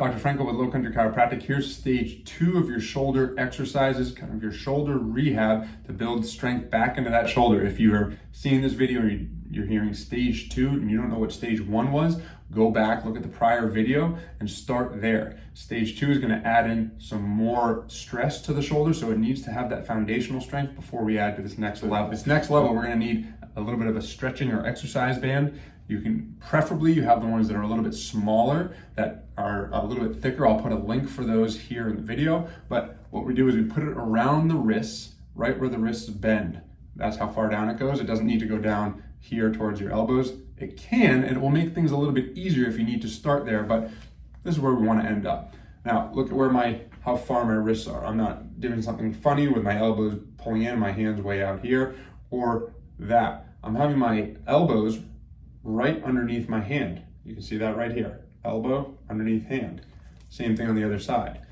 Dr. Frankel with Low Country Chiropractic. Here's stage 2 of your shoulder exercises, kind of your shoulder rehab to build strength back into that shoulder. If you're seeing this video and you're hearing stage 2 and you don't know what stage 1 was, go back, look at the prior video and start there. Stage 2 is going to add in some more stress to the shoulder, so it needs to have that foundational strength before we add to this next level. This next level, we're going to need a little bit of a stretching or exercise band. Preferably you have the ones that are a little bit smaller, that are a little bit thicker. I'll put a link for those here in the video. But what we do is we put it around the wrists, right where the wrists bend. That's how far down it goes. It doesn't need to go down here towards your elbows. It can, and it will make things a little bit easier if you need to start there, but this is where we want to end up. Now, look at how far my wrists are. I'm not doing something funny with my elbows pulling in, my hands way out here, or that. I'm having my elbows right underneath my hand. You can see that right here. Elbow underneath hand. Same thing on the other side.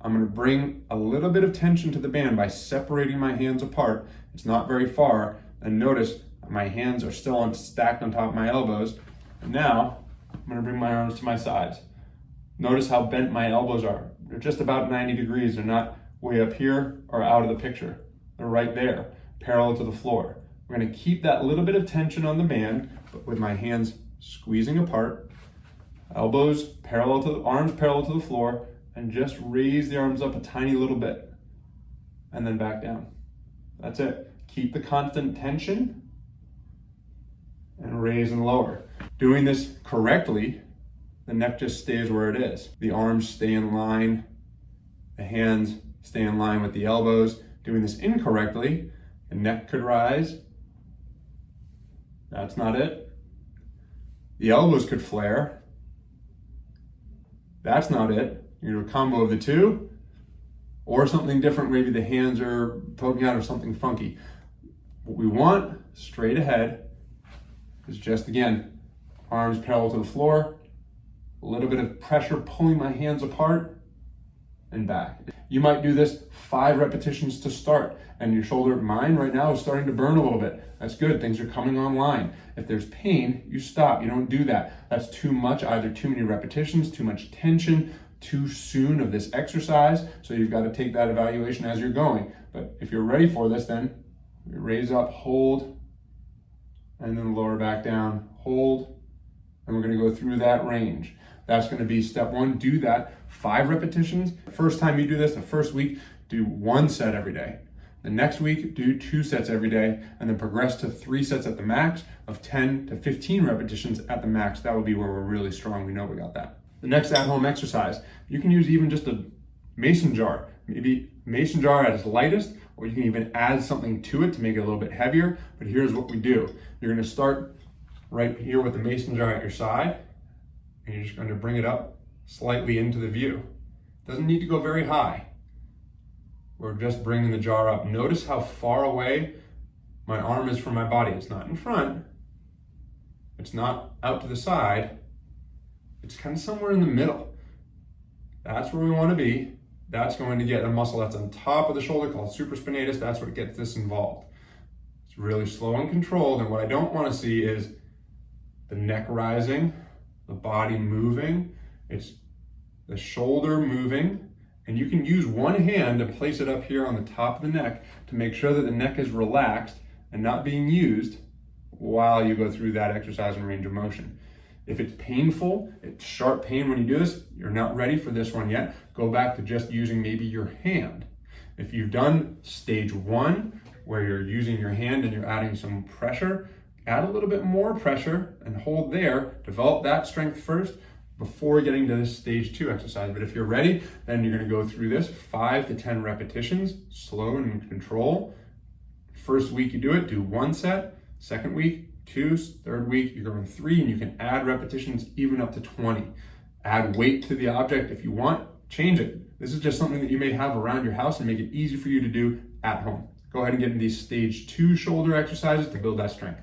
I'm going to bring a little bit of tension to the band by separating my hands apart. It's not very far. And notice my hands are still stacked on top of my elbows. And now I'm going to bring my arms to my sides. Notice how bent my elbows are. They're just about 90 degrees. They're not way up here or out of the picture. They're right there, parallel to the floor. We're going to keep that little bit of tension on the band, but with my hands squeezing apart, elbows parallel to the arms parallel to the floor, and just raise the arms up a tiny little bit, and then back down. That's it. Keep the constant tension, and raise and lower. Doing this correctly, the neck just stays where it is. The arms stay in line, the hands stay in line with the elbows. Doing this incorrectly, the neck could rise. That's not it. The elbows could flare. That's not it. You're gonna do a combo of the two, or something different. Maybe the hands are poking out or something funky. What we want straight ahead is just, again, arms parallel to the floor, a little bit of pressure pulling my hands apart and back. You might do this 5 repetitions to start, and your shoulder, mine right now is starting to burn a little bit. That's good, things are coming online. If there's pain, you stop, you don't do that. That's too much, either too many repetitions, too much tension, too soon of this exercise. So you've got to take that evaluation as you're going. But if you're ready for this, then raise up, hold, and then lower back down, hold, and we're gonna go through that range. That's gonna be step 1, do that 5 repetitions. First time you do this, the first week, do 1 set every day. The next week, do 2 sets every day, and then progress to 3 sets at the max of 10 to 15 repetitions at the max. That would be where we're really strong. We know we got that. The next at-home exercise, you can use even just a mason jar, maybe mason jar at its lightest, or you can even add something to it to make it a little bit heavier. But here's what we do. You're gonna start right here with the mason jar at your side, and you're just going to bring it up slightly into the view. Doesn't need to go very high. We're just bringing the jar up. Notice how far away my arm is from my body. It's not in front. It's not out to the side. It's kind of somewhere in the middle. That's where we want to be. That's going to get a muscle that's on top of the shoulder called supraspinatus. That's what gets this involved. It's really slow and controlled, and what I don't want to see is the neck rising, the body moving. It's the shoulder moving, and you can use one hand and place it up here on the top of the neck to make sure that the neck is relaxed and not being used while you go through that exercise and range of motion. If it's painful, it's sharp pain when you do this, you're not ready for this one yet, go back to just using maybe your hand. If you've done stage 1, where you're using your hand and you're adding some pressure, add a little bit more pressure and hold there, develop that strength first before getting to this stage 2 exercise. But if you're ready, then you're gonna go through this 5 to 10 repetitions, slow and in control. First week you do it, do 1 set. Second week, 2. Third week, you're going 3, and you can add repetitions even up to 20. Add weight to the object if you want, change it. This is just something that you may have around your house and make it easy for you to do at home. Go ahead and get in these stage 2 shoulder exercises to build that strength.